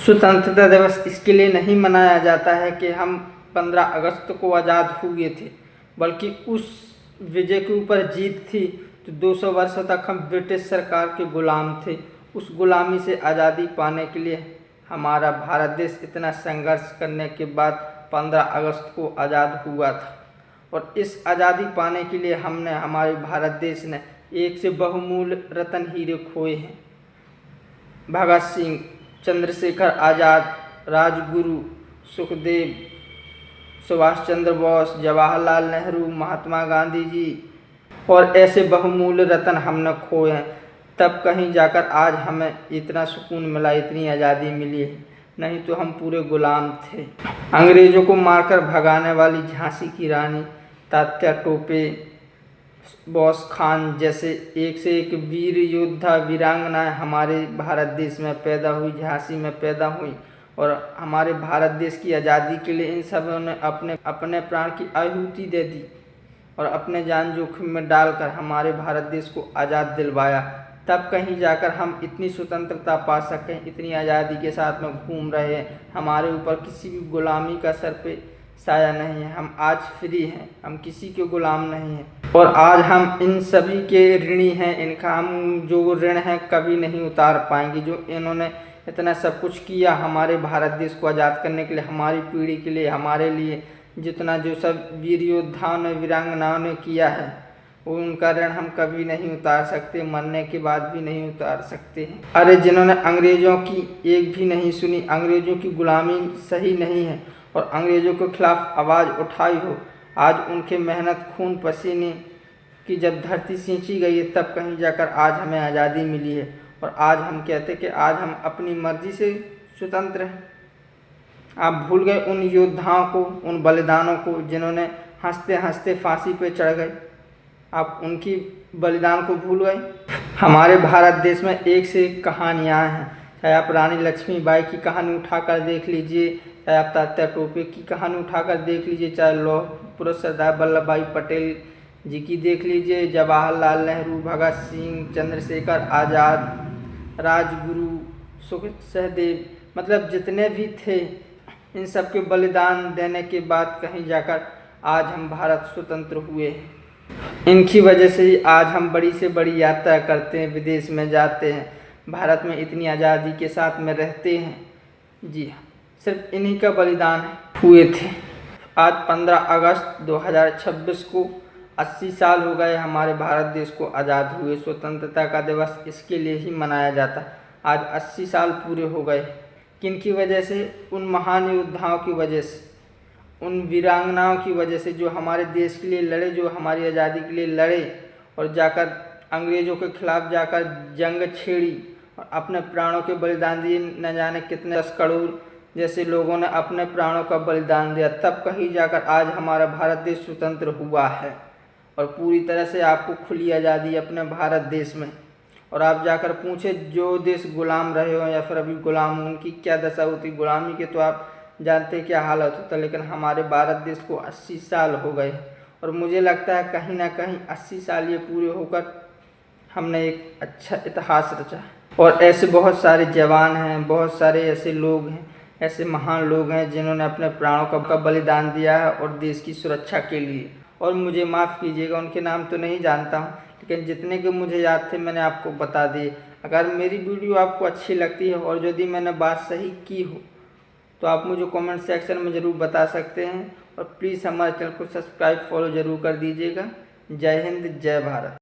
स्वतंत्रता दिवस इसके लिए नहीं मनाया जाता है कि हम 15 अगस्त को आज़ाद हुए थे, बल्कि उस विजय के ऊपर जीत थी। तो 200 वर्षों तक हम ब्रिटिश सरकार के गुलाम थे। उस गुलामी से आज़ादी पाने के लिए हमारा भारत देश इतना संघर्ष करने के बाद 15 अगस्त को आज़ाद हुआ था। और इस आज़ादी पाने के लिए हमारे भारत देश ने एक से बहुमूल्य रत्न हीरे खोए हैं। भगत सिंह, चंद्रशेखर आज़ाद, राजगुरु, सुखदेव, सुभाष चंद्र बोस, जवाहरलाल नेहरू, महात्मा गांधी जी और ऐसे बहुमूल्य रत्न हमने खोए हैं। तब कहीं जाकर आज हमें इतना सुकून मिला, इतनी आज़ादी मिली है, नहीं तो हम पूरे गुलाम थे। अंग्रेज़ों को मारकर भगाने वाली झांसी की रानी, तात्या टोपे, बोस खान जैसे एक से एक वीर योद्धा वीरांगनाएं हमारे भारत देश में पैदा हुई, झांसी में पैदा हुई। और हमारे भारत देश की आज़ादी के लिए इन सबों ने अपने अपने प्राण की आहुति दे दी और अपने जान जोखिम में डालकर हमारे भारत देश को आज़ाद दिलवाया। तब कहीं जाकर हम इतनी स्वतंत्रता पा सकें, इतनी आज़ादी के साथ में घूम रहे हैं। हमारे ऊपर किसी भी गुलामी का सर पे साया नहीं है। हम आज फ्री हैं, हम किसी के गुलाम नहीं हैं। और आज हम इन सभी के ऋणी हैं। इनका हम जो ऋण है कभी नहीं उतार पाएंगे। जो इन्होंने इतना सब कुछ किया हमारे भारत देश को आज़ाद करने के लिए, हमारी पीढ़ी के लिए, हमारे लिए जितना जो सब वीर योद्धाओं ने, वीरांगनाओं ने किया है, वो उनका ऋण हम कभी नहीं उतार सकते, मरने के बाद भी नहीं उतार सकते हैं। अरे जिन्होंने अंग्रेज़ों की एक भी नहीं सुनी, अंग्रेज़ों की गुलामी सही नहीं है और अंग्रेज़ों के खिलाफ आवाज़ उठाई हो, आज उनके मेहनत खून पसीने की जब धरती सींची गई है, तब कहीं जाकर आज हमें आज़ादी मिली है। और आज हम कहते हैं कि आज हम अपनी मर्जी से स्वतंत्र हैं। आप भूल गए उन योद्धाओं को, उन बलिदानों को जिन्होंने हंसते हंसते फांसी पे चढ़ गए। आप उनकी बलिदान को भूल गए। हमारे भारत देश में एक से एक कहानियाँ हैं। चाहे आप रानी लक्ष्मीबाई की कहानी उठाकर देख लीजिए, चाहे आप तात्या टोपे की कहानी उठाकर देख लीजिए, चाहे लौह पुरुष सरदार वल्लभ भाई पटेल जी की देख लीजिए, जवाहरलाल नेहरू, भगत सिंह, चंद्रशेखर आज़ाद, राजगुरु, सुखदेव, मतलब जितने भी थे, इन सब के बलिदान देने के बाद कहीं जाकर आज हम भारत स्वतंत्र हुए हैं। इनकी वजह से ही आज हम बड़ी से बड़ी यात्रा करते हैं, विदेश में जाते हैं, भारत में इतनी आज़ादी के साथ में रहते हैं। जी हाँ, सिर्फ इन्हीं का बलिदान हुए थे। आज 15 अगस्त 2026 को 80 साल हो गए हमारे भारत देश को आज़ाद हुए। स्वतंत्रता का दिवस इसके लिए ही मनाया जाता। आज 80 साल पूरे हो गए। किन की वजह से? उन महान योद्धाओं की वजह से, उन वीरांगनाओं की वजह से जो हमारे देश के लिए लड़े, जो हमारी आज़ादी के लिए लड़े और जाकर अंग्रेज़ों के खिलाफ जाकर जंग छेड़ी और अपने प्राणों के बलिदान दिए। न जाने कितने 10 करोड़ जैसे लोगों ने अपने प्राणों का बलिदान दिया। तब कहीं जाकर आज हमारा भारत देश स्वतंत्र हुआ है और पूरी तरह से आपको खुली आज़ादी अपने भारत देश में। और आप जाकर पूछे जो देश गुलाम रहे हो या फिर अभी गुलाम हो, उनकी क्या दशा होती। गुलामी के तो आप जानते क्या हालत होता, लेकिन हमारे भारत देश को 80 साल हो गए और मुझे लगता है कहीं ना कहीं 80 साल ये पूरे होकर हमने एक अच्छा इतिहास रचा। और ऐसे बहुत सारे जवान हैं, बहुत सारे ऐसे लोग हैं, ऐसे महान लोग हैं जिन्होंने अपने प्राणों का बलिदान दिया है और देश की सुरक्षा के लिए। और मुझे माफ़ कीजिएगा, उनके नाम तो नहीं जानता हूँ, लेकिन जितने के मुझे याद थे मैंने आपको बता दिए। अगर मेरी वीडियो आपको अच्छी लगती है और यदि मैंने बात सही की हो तो आप मुझे कमेंट सेक्शन में ज़रूर बता सकते हैं। और प्लीज़ हमारे चैनल को सब्सक्राइब फॉलो ज़रूर कर दीजिएगा। जय हिंद, जय भारत।